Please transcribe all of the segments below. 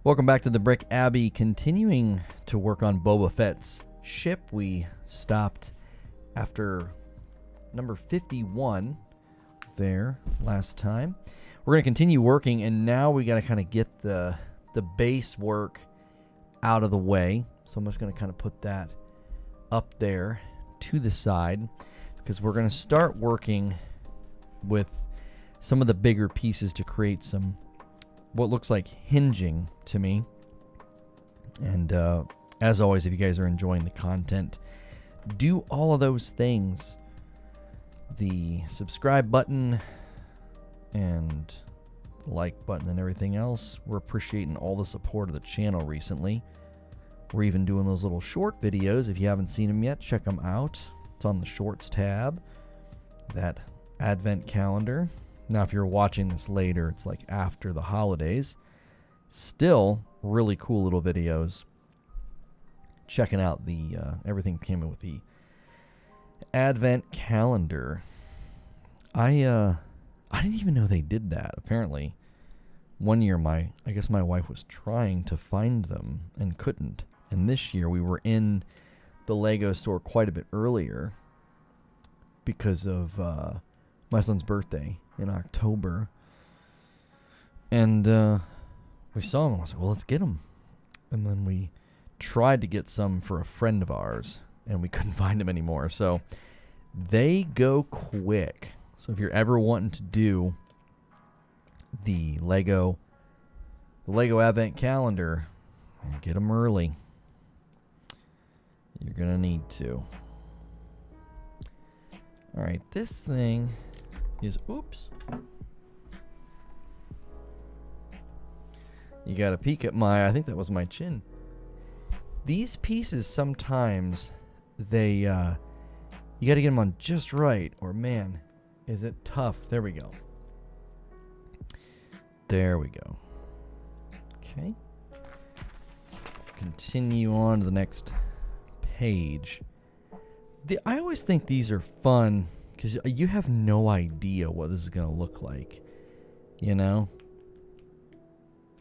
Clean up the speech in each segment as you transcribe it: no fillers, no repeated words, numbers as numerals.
Welcome back to the Brick Abbey, continuing to work on Boba Fett's ship. We stopped after number 51 there last time. We're going to continue working, and now we got to kind of get the base work out of the way. So I'm just going to kind of put that up there to the side, because we're going to start working with some of the bigger pieces to create some what looks like hinging to me. And as always, if you guys are enjoying the content, do all of those things. The subscribe button and the like button and everything else. We're appreciating all the support of the channel recently. We're even doing those little short videos. If you haven't seen them yet, check them out. It's on the Shorts tab. That Advent calendar. Now, if you're watching this later, it's like after the holidays. Still really cool little videos. Checking out the everything came in with the Advent calendar. I didn't even know they did that. Apparently, one year I guess my wife was trying to find them and couldn't. And this year we were in the Lego store quite a bit earlier because of my son's birthday in October. And we saw them. I was like, well, let's get them. And then we tried to get some for a friend of ours, and we couldn't find them anymore. So they go quick. So if you're ever wanting to do the Lego Advent calendar, get them early. You're going to need to. All right, this thing is, oops. You got to peek at I think that was my chin. These pieces sometimes, you got to get them on just right, or man, is it tough. There we go. There we go. Okay. Continue on to the next page. I always think these are fun because you have no idea what this is going to look like. You know?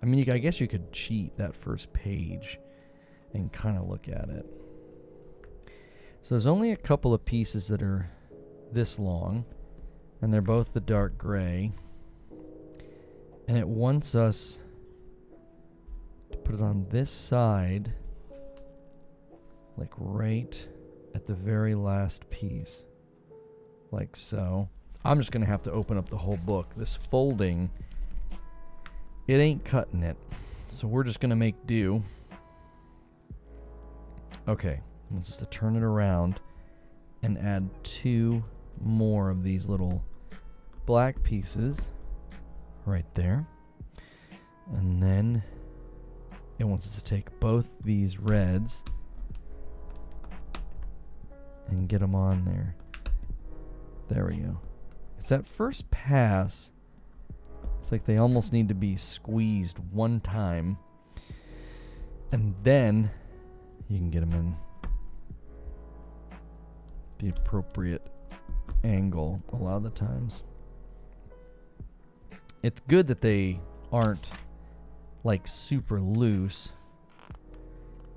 I mean, I guess you could cheat that first page and kind of look at it. So there's only a couple of pieces that are this long, and they're both the dark gray. And it wants us to put it on this side, like right at the very last piece, like so. I'm just going to have to open up the whole book. This folding, it ain't cutting it. So we're just going to make do. Okay, I'm just to turn it around and add 2 more of these little black pieces right there. And then it wants us to take both these reds and get them on there. There we go. It's that first pass. It's like they almost need to be squeezed one time, and then you can get them in the appropriate angle a lot of the times. It's good that they aren't like super loose,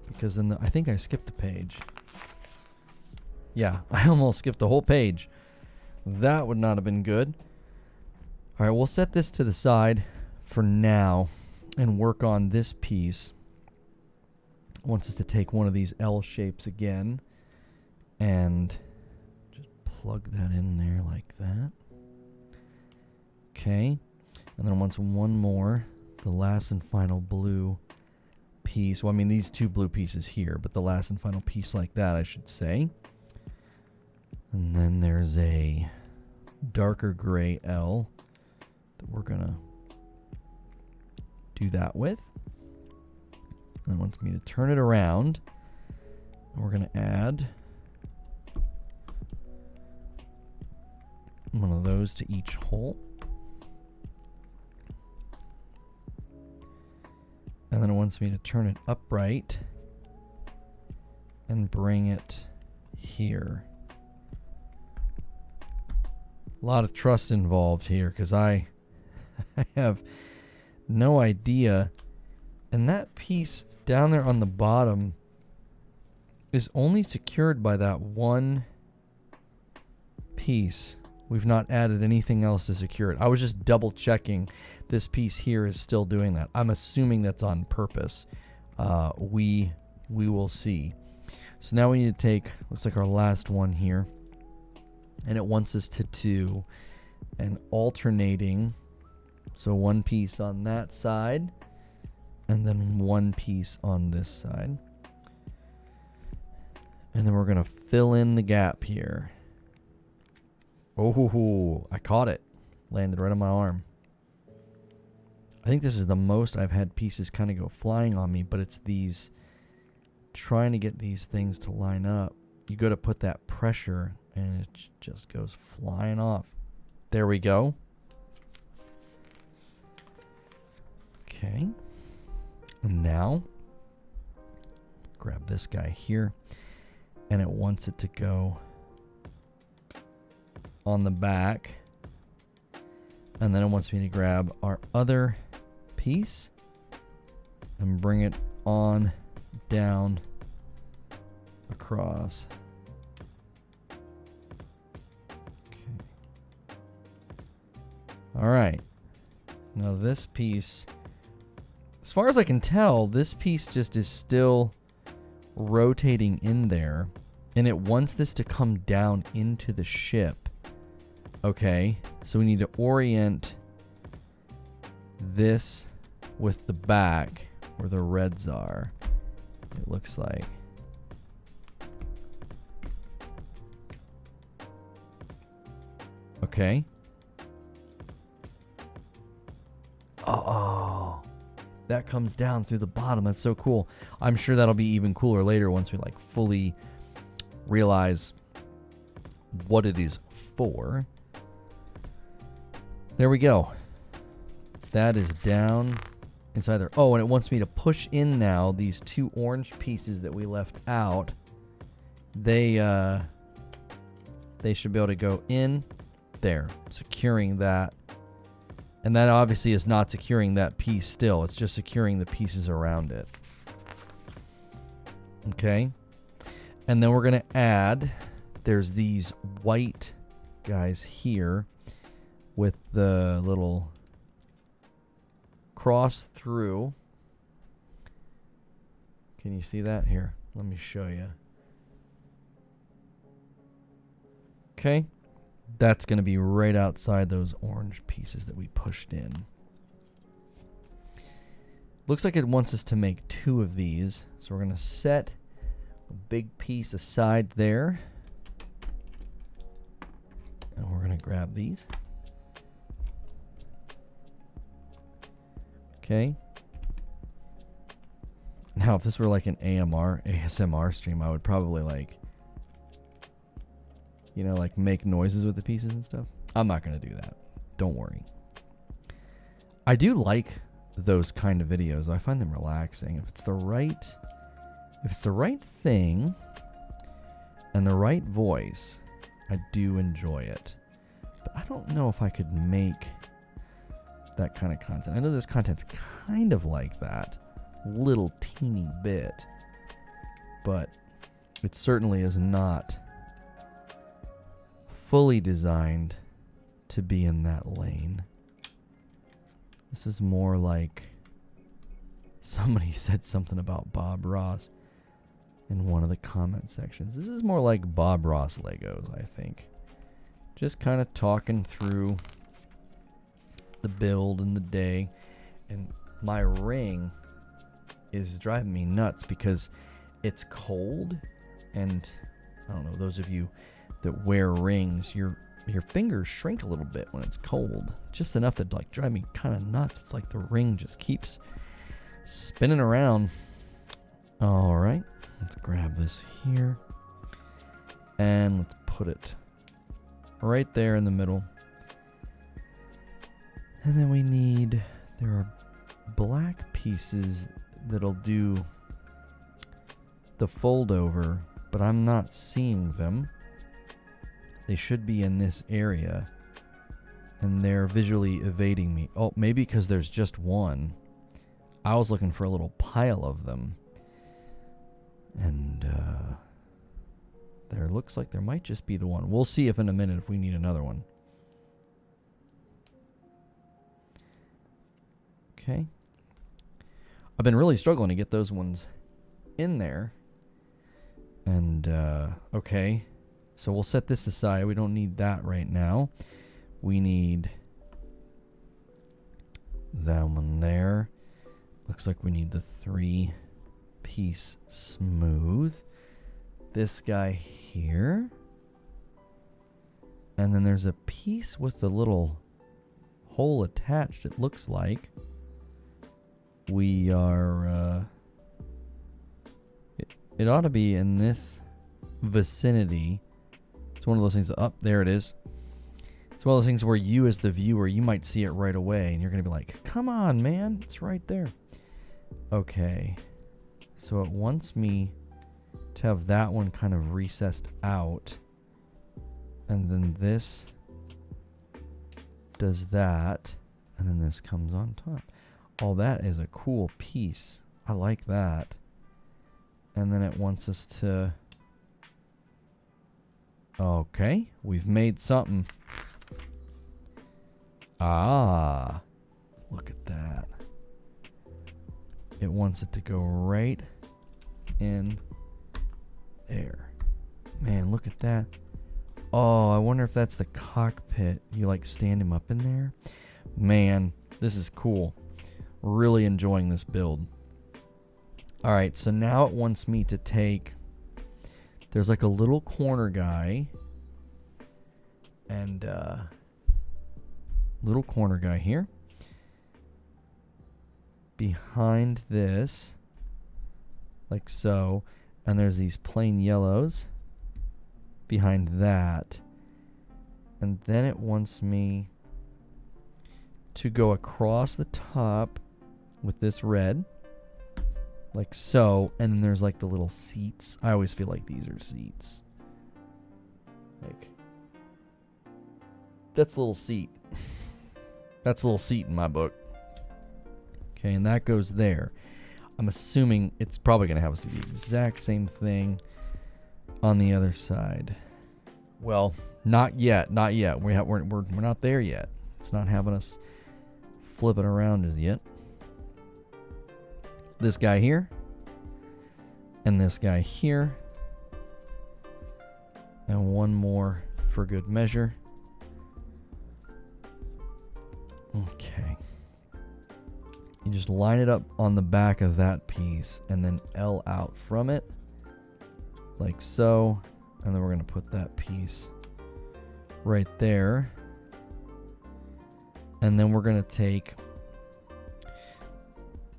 because then I think I skipped a page. Yeah, I almost skipped the whole page. That would not have been good. All right, we'll set this to the side for now and work on this piece. It wants us to take one of these L shapes again and just plug that in there like that. Okay, and then it wants one more, the last and final blue piece. Well, I mean, these 2 blue pieces here, but the last and final piece like that, I should say. And then there's a darker gray L that we're going to do that with. And it wants me to turn it around. And we're going to add one of those to each hole. And then it wants me to turn it upright and bring it here. A lot of trust involved here because I have no idea And that piece down there on the bottom is only secured by that one piece. We've not added anything else to secure it. I was just double checking. This piece here is still doing that. I'm assuming that's on purpose. We will see. So now we need to take, looks like our last one here, and it wants us to do an alternating. So one piece on that side, and then one piece on this side. And then we're going to fill in the gap here. Oh, I caught it. Landed right on my arm. I think this is the most I've had pieces kind of go flying on me, but it's these, trying to get these things to line up. You go to put that pressure, and it just goes flying off. There we go. Okay. And now, grab this guy here, and it wants it to go on the back, and then it wants me to grab our other piece and bring it on down across. Okay. All right. Now this piece, as far as I can tell, this piece just is still rotating in there, and it wants this to come down into the ship. Okay, so we need to orient this with the back where the reds are, it looks like. Okay. Oh, that comes down through the bottom. That's so cool. I'm sure that'll be even cooler later once we like fully realize what it is for. There we go. That is down inside there. Oh, and it wants me to push in now these two orange pieces that we left out. They should be able to go in there, securing that. And that obviously is not securing that piece still. It's just securing the pieces around it. Okay. And then we're going to add, there's these white guys here with the little cross through. Can you see that? Here, let me show you. Okay. That's going to be right outside those orange pieces that we pushed in. Looks like it wants us to make two of these. So we're going to set a big piece aside there. And we're going to grab these. Okay. Now, if this were like an ASMR stream, I would probably like, you know, like make noises with the pieces and stuff. I'm not going to do that. Don't worry. I do like those kind of videos. I find them relaxing. If it's the right thing and the right voice, I do enjoy it. But I don't know if I could make that kind of content. I know this content's kind of like that, little teeny bit, but it certainly is not fully designed to be in that lane. This is more like, somebody said something about Bob Ross in one of the comment sections. This is more like Bob Ross Legos, I think. Just kind of talking through the build and the day. And my ring is driving me nuts because it's cold, and I don't know, those of you that wear rings, your fingers shrink a little bit when it's cold, just enough to like drive me kind of nuts. It's like the ring just keeps spinning around. All right, let's grab this here and let's put it right there in the middle. And then we need, there are black pieces that'll do the fold over, but I'm not seeing them. They should be in this area, and they're visually evading me. Oh, maybe because there's just one. I was looking for a little pile of them. And there looks like there might just be the one. We'll see if in a minute if we need another one. Okay. I've been really struggling to get those ones in there. And, okay. So we'll set this aside. We don't need that right now. We need that one there. Looks like we need the 3-piece smooth. This guy here. And then there's a piece with a little hole attached, it looks like. We are, it ought to be in this vicinity. It's one of those things, there it is. It's one of those things where you as the viewer, you might see it right away and you're going to be like, come on, man, it's right there. Okay, so it wants me to have that one kind of recessed out. And then this does that. And then this comes on top. Oh, that is a cool piece. I like that. And then it wants us to... Okay, we've made something. Ah, look at that. It wants it to go right in there. Man, look at that. Oh, I wonder if that's the cockpit. You like stand him up in there? Man, this is cool. Really enjoying this build. Alright, so now it wants me to take... There's like a little corner guy. And, little corner guy here. Behind this. Like so. And there's these plain yellows. Behind that. And then it wants me to go across the top with this red. Like so. And then there's like the little seats. I always feel like these are seats. Like, that's a little seat. That's a little seat in my book. Okay, and that goes there. I'm assuming it's probably going to have us do the exact same thing on the other side. Well, not yet. Not yet. We're not there yet. It's not having us flip it around as yet. This guy here. And this guy here. And one more for good measure. Okay. You just line it up on the back of that piece and then L out from it. Like so. And then we're going to put that piece right there. And then we're going to take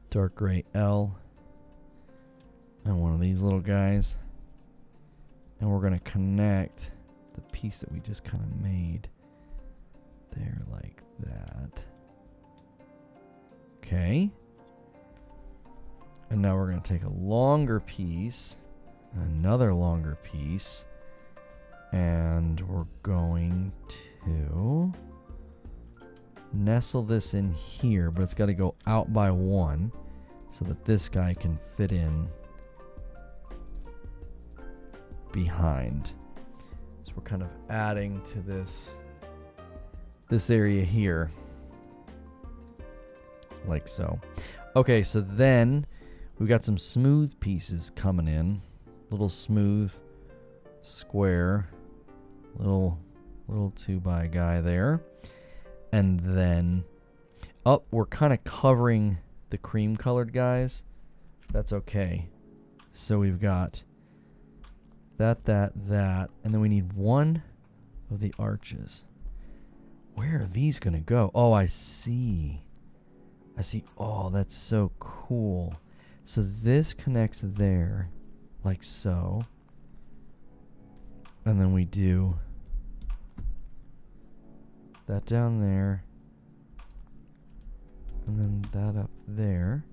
dark gray L and one of these little guys. And we're going to connect the piece that we just kind of made there like that. Okay. And now we're going to take a longer piece, another longer piece, and we're going to nestle this in here, but it's got to go out by one so that this guy can fit in behind. So we're kind of adding to this area here. Like so. Okay, so then we've got some smooth pieces coming in. Little smooth square. Little 2x guy there. And then we're kind of covering the cream colored guys. That's okay. So we've got that. And then we need one of the arches. Where are these going to go? Oh, I see. Oh, that's so cool. So this connects there, like so. And then we do that down there. And then that up there.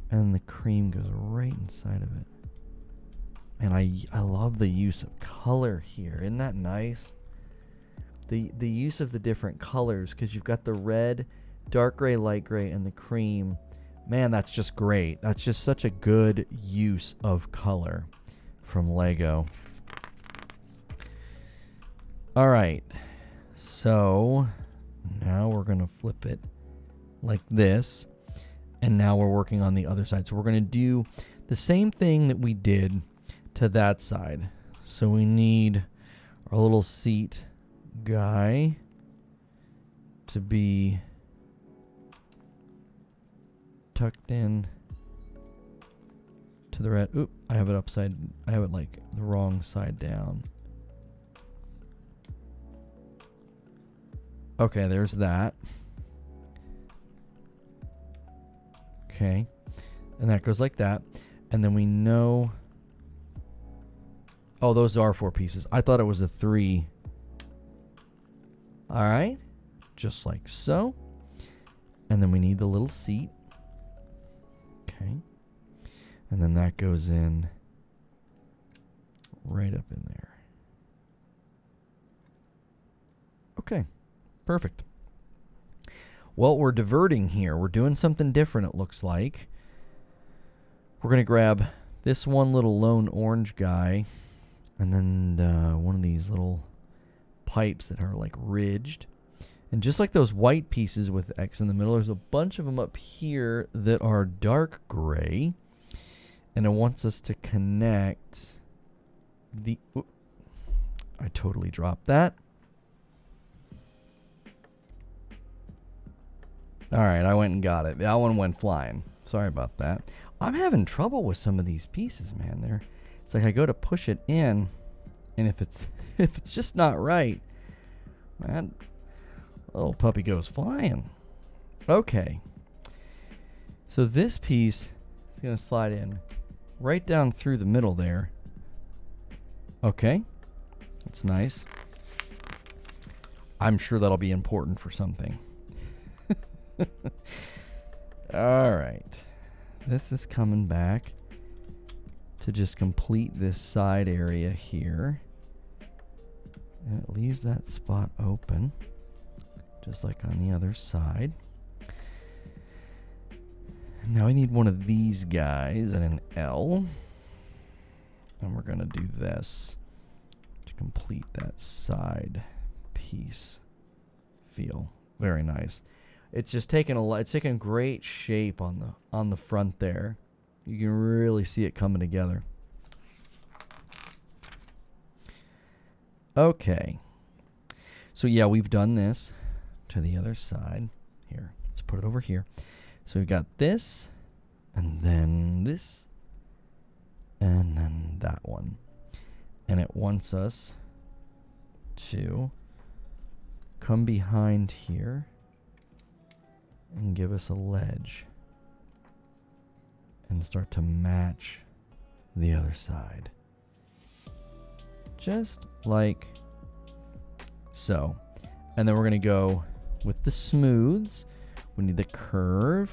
And the cream goes right inside of it. And I love the use of color here. Isn't that nice? The use of the different colors, because you've got the red, dark gray, light gray, and the cream Man, that's just great. That's just such a good use of color from Lego. All right. So now we're going to flip it like this. And now we're working on the other side. So we're going to do the same thing that we did to that side. So we need our little seat guy to be tucked in to the red. Oop, I have it like the wrong side down. Okay, there's that. Okay. And that goes like that. And then we know... Oh, those are 4 pieces. I thought it was a 3. All right. Just like so. And then we need the little seat. Okay. And then that goes in right up in there. Okay. Perfect. Well, we're diverting here. We're doing something different, it looks like. We're going to grab this one little lone orange guy and then one of these little pipes that are like ridged. And just like those white pieces with X in the middle, there's a bunch of them up here that are dark gray. And it wants us to connect the... Oops, I totally dropped that. All right, I went and got it. That one went flying. Sorry about that. I'm having trouble with some of these pieces, man. It's like I go to push it in, and if it's just not right, man, little puppy goes flying. Okay. So this piece is going to slide in right down through the middle there. Okay. That's nice. I'm sure that'll be important for something. All right. This is coming back to just complete this side area here. And it leaves that spot open, just like on the other side. Now I need one of these guys and an L. And we're going to do this to complete that side piece feel. Very nice. It's just taking it's taking great shape on the front there. You can really see it coming together. Okay. So yeah, we've done this to the other side. Here, let's put it over here. So we've got this, and then this, and then that one. And it wants us to come behind here and give us a ledge and start to match the other side. Just like so. And then we're going to go with the smooths. We need the curve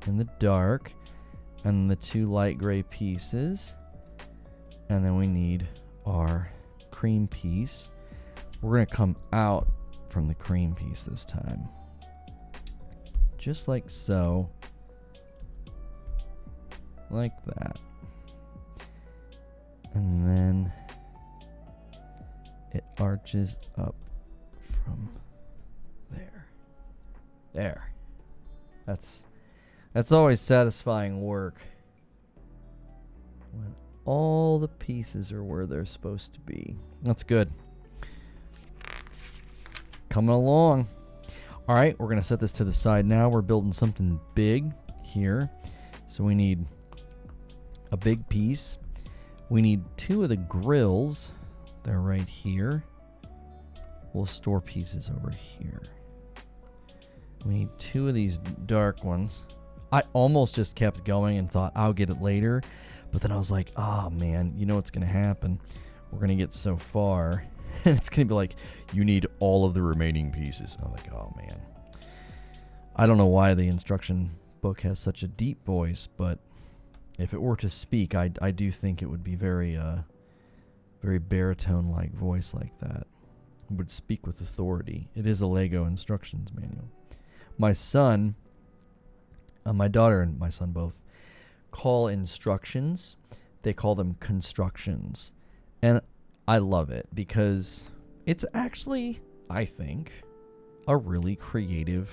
and the dark and the 2 light gray pieces. And then we need our cream piece. We're going to come out from the cream piece this time. Just like so. Like that. And then it arches up from there. There. That's always satisfying work. When all the pieces are where they're supposed to be. That's good. Coming along. All right, we're going to set this to the side now. We're building something big here. So we need a big piece. We need 2 of the grills. They're right here. We'll store pieces over here. We need 2 of these dark ones. I almost just kept going and thought I'll get it later. But then I was like, oh man, you know what's going to happen? We're going to get so far. And it's going to be like, you need all of the remaining pieces. And I'm like, oh, man. I don't know why the instruction book has such a deep voice, but if it were to speak, I do think it would be very baritone-like voice like that. It would speak with authority. It is a Lego instructions manual. My son My daughter and my son both call instructions, they call them constructions. And I love it because it's actually, I think, a really creative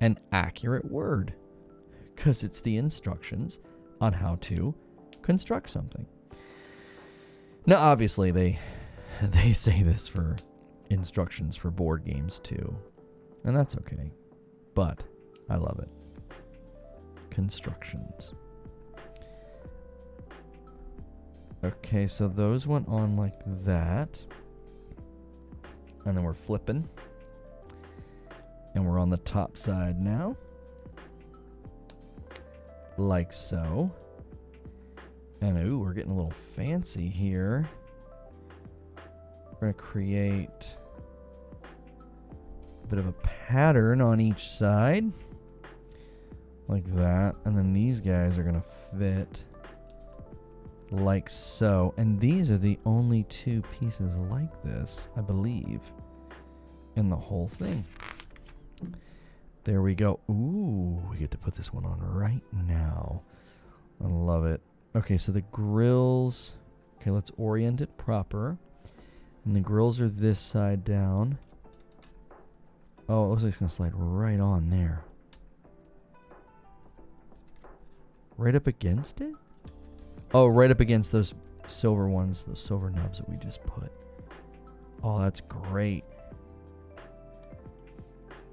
and accurate word, because it's the instructions on how to construct something. Now, obviously, they say this for instructions for board games too, and that's okay, but I love it. Constructions. Okay, so those went on like that, and then we're flipping, and we're on the top side now, like so. And ooh, we're getting a little fancy here. We're going to create a bit of a pattern on each side, like that. And then these guys are going to fit like so. And these are the only two pieces like this, I believe, in the whole thing. There we go. Ooh, we get to put this one on right now. I love it. Okay, so the grills, okay, let's orient it proper. And the grills are this side down. Oh, it looks like it's going to slide right on there. Right up against it? Oh, right up against those silver ones, those silver nubs that we just put. Oh, that's great.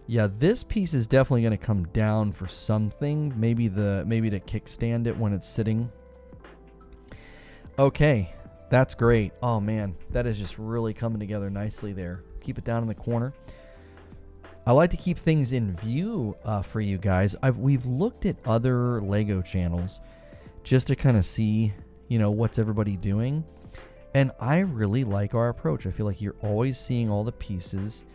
Yeah, this piece is definitely going to come down for something. Maybe to kickstand it when it's sitting. Okay, that's great. Oh man, that is just really coming together nicely there. Keep it down in the corner. I like to keep things in view for you guys. We've looked at other Lego channels just to kind of see, what's everybody doing. And I really like our approach. I feel like you're always seeing all the pieces.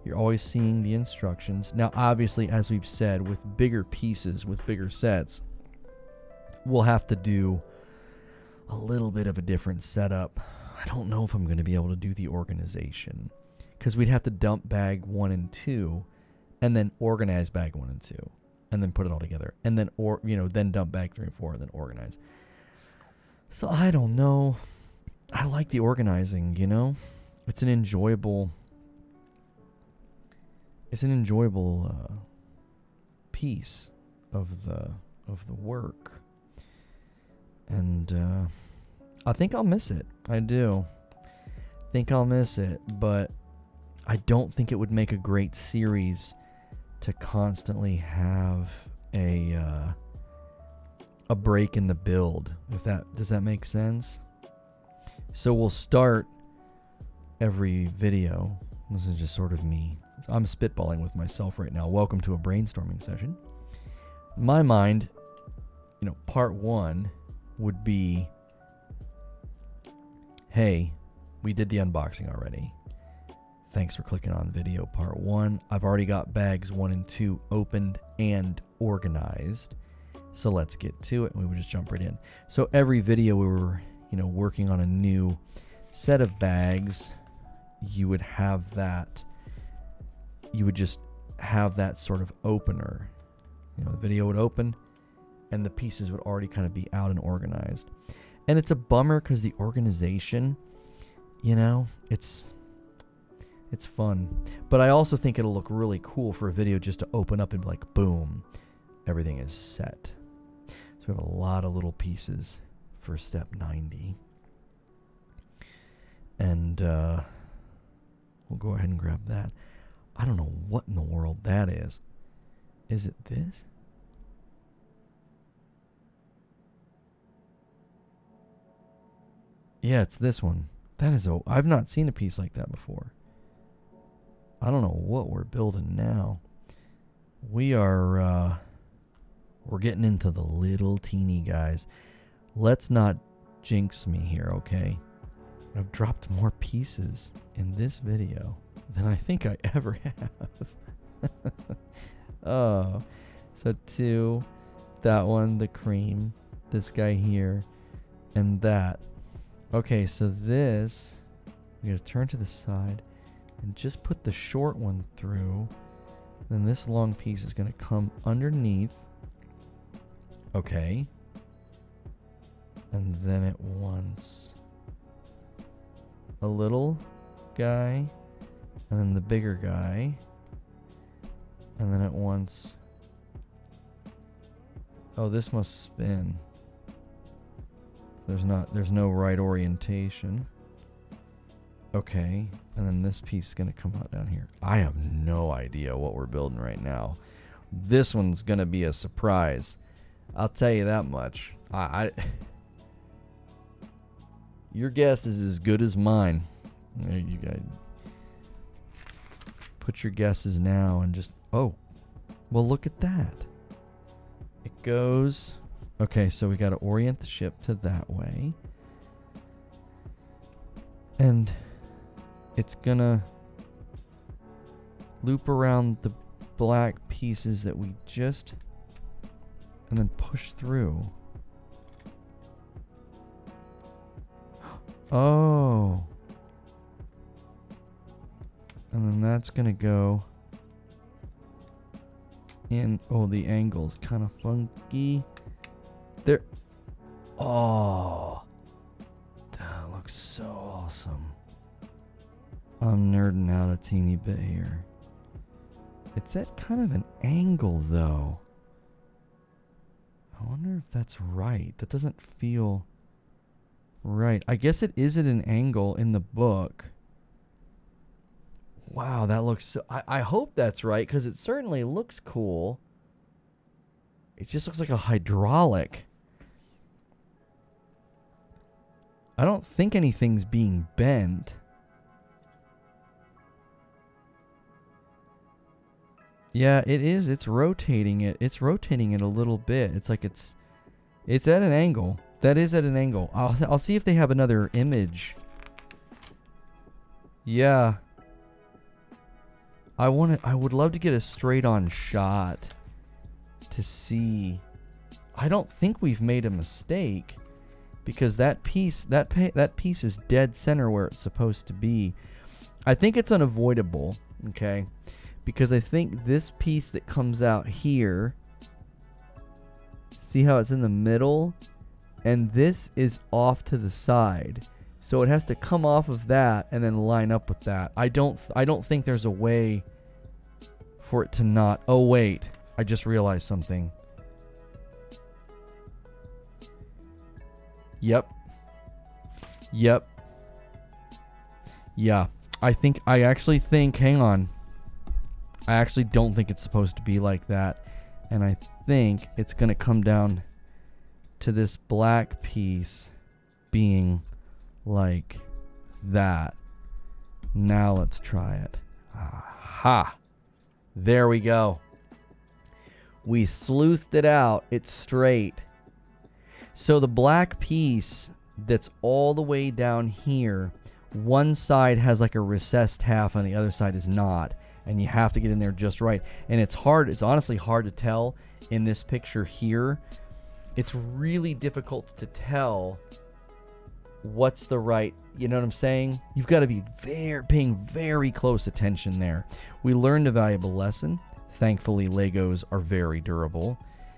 You're always seeing the instructions. Now, obviously, as we've said, with bigger pieces, with bigger sets, we'll have to do a little bit of a different setup. I don't know if I'm going to be able to do the organization, because we'd have to dump bag 1 and 2 and then organize bag 1 and 2 and then put it all together and then then dump bag 3 and 4 and then organize. So I don't know. I like the organizing, It's an enjoyable piece of the work. And I think I'll miss it. I do. Think I'll miss it, but I don't think it would make a great series to constantly have a break in the build. Does that make sense? So we'll start every video. This is just sort of me. I'm spitballing with myself right now. Welcome to a brainstorming session. In my mind, part 1 would be, hey, we did the unboxing already. Thanks for clicking on video part 1. I've already got bags 1 and 2 opened and organized. So let's get to it. And we would just jump right in. So every video we were, working on a new set of bags, you would have that. You would just have that sort of opener. The video would open and the pieces would already kind of be out and organized. And it's a bummer because the organization, it's fun. But I also think it'll look really cool for a video just to open up and be like, boom, everything is set. So we have a lot of little pieces for step 90. And we'll go ahead and grab that. I don't know what in the world that is. Is it this? Yeah, it's this one. That is I've not seen a piece like that before. I don't know what we're building now. We're getting into the little teeny guys. Let's not jinx me here, okay? I've dropped more pieces in this video than I think I ever have. Oh, so 2, that one, the cream, this guy here, and that. Okay, so this, we're going to turn to the side and just put the short one through. Then this long piece is going to come underneath Okay. And then it wants a little guy, and then the bigger guy, and then it wants... Oh, this must spin. There's no right orientation. Okay, and then this piece is gonna come out down here. I have no idea what we're building right now. This one's gonna be a surprise. I'll tell you that much. Your guess is as good as mine. You guys put your guesses now and just... Oh, well, look at that. It goes... Okay, so we got to orient the ship to that way. And it's going to loop around the black pieces that we just... And then push through. Oh. And then that's going to go in. Oh, the angle's kind of funky. There. Oh. That looks so awesome. I'm nerding out a teeny bit here. It's at kind of an angle, though. I wonder if that's right. That doesn't feel right. I guess it is at an angle in the book. Wow, that looks so... I hope that's right, because it certainly looks cool. It just looks like a hydraulic. I don't think anything's being bent. Yeah, it is. It's rotating it. It's rotating it a little bit. It's like it's at an angle. That is at an angle. I'll see if they have another image. Yeah. I would love to get a straight on shot to see. I don't think we've made a mistake, because that piece is dead center where it's supposed to be. I think it's unavoidable, okay? Because I think this piece that comes out here, see how it's in the middle? And this is off to the side. So it has to come off of that and then line up with that. I don't think there's a way for it to not... Oh, wait. I just realized something. Yep. Yeah. I actually think... Hang on. I actually don't think it's supposed to be like that. And I think it's going to come down to this black piece being like that. Now let's try it. Aha. There we go. We sleuthed it out. It's straight. So the black piece that's all the way down here, one side has like a recessed half and the other side is not. And you have to get in there just right. And it's hard. It's honestly hard to tell in this picture here. It's really difficult to tell what's the right, you know what I'm saying? You've got to be paying very close attention there. We learned a valuable lesson. Thankfully, Legos are very durable,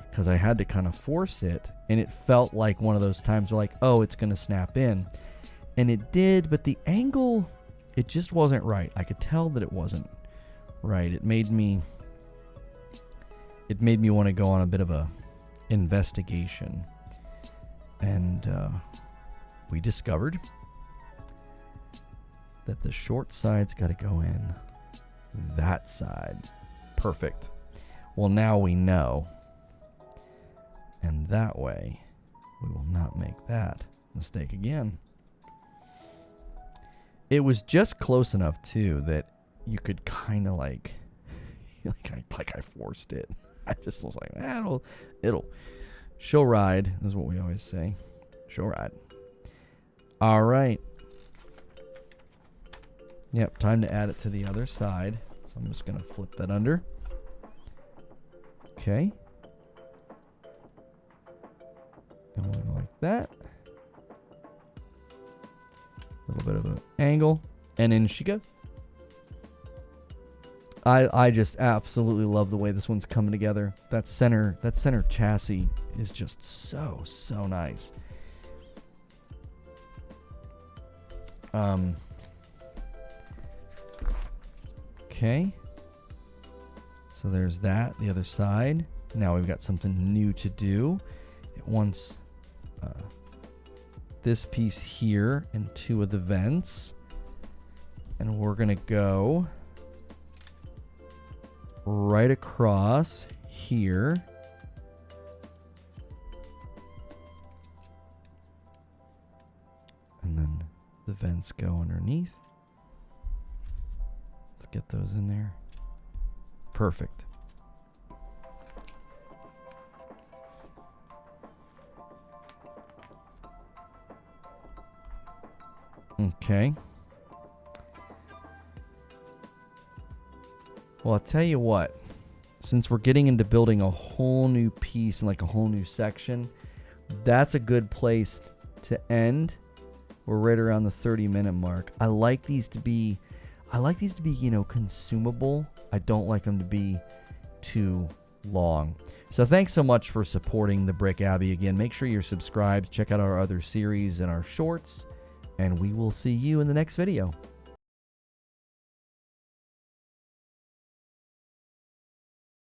because I had to kind of force it, and it felt like one of those times where like, oh, it's going to snap in. And it did, but the angle, it just wasn't right. I could tell that it wasn't right. It made me want to go on a bit of a investigation. And we discovered that the short side's got to go in that side. Perfect. Well, now we know. And that way, we will not make that mistake again. It was just close enough, too, that you could kind of like I forced it. I just was like, it'll she'll ride, is what we always say. She'll ride. All right. Yep, time to add it to the other side. So I'm just going to flip that under. Okay. And we'll go like that. A little bit of an angle. And in she goes. I just absolutely love the way this one's coming together. That center chassis is just so nice. Okay. So there's that, the other side. Now we've got something new to do. It wants this piece here and 2 of the vents. And we're going to go right across here. And then the vents go underneath. Let's get those in there. Perfect. Okay. Well, I'll tell you what. Since we're getting into building a whole new piece and like a whole new section, that's a good place to end. We're right around the 30-minute mark. I like these to be, you know, consumable. I don't like them to be too long. So thanks so much for supporting the Brick Abbey. Again, make sure you're subscribed. Check out our other series and our shorts. And we will see you in the next video.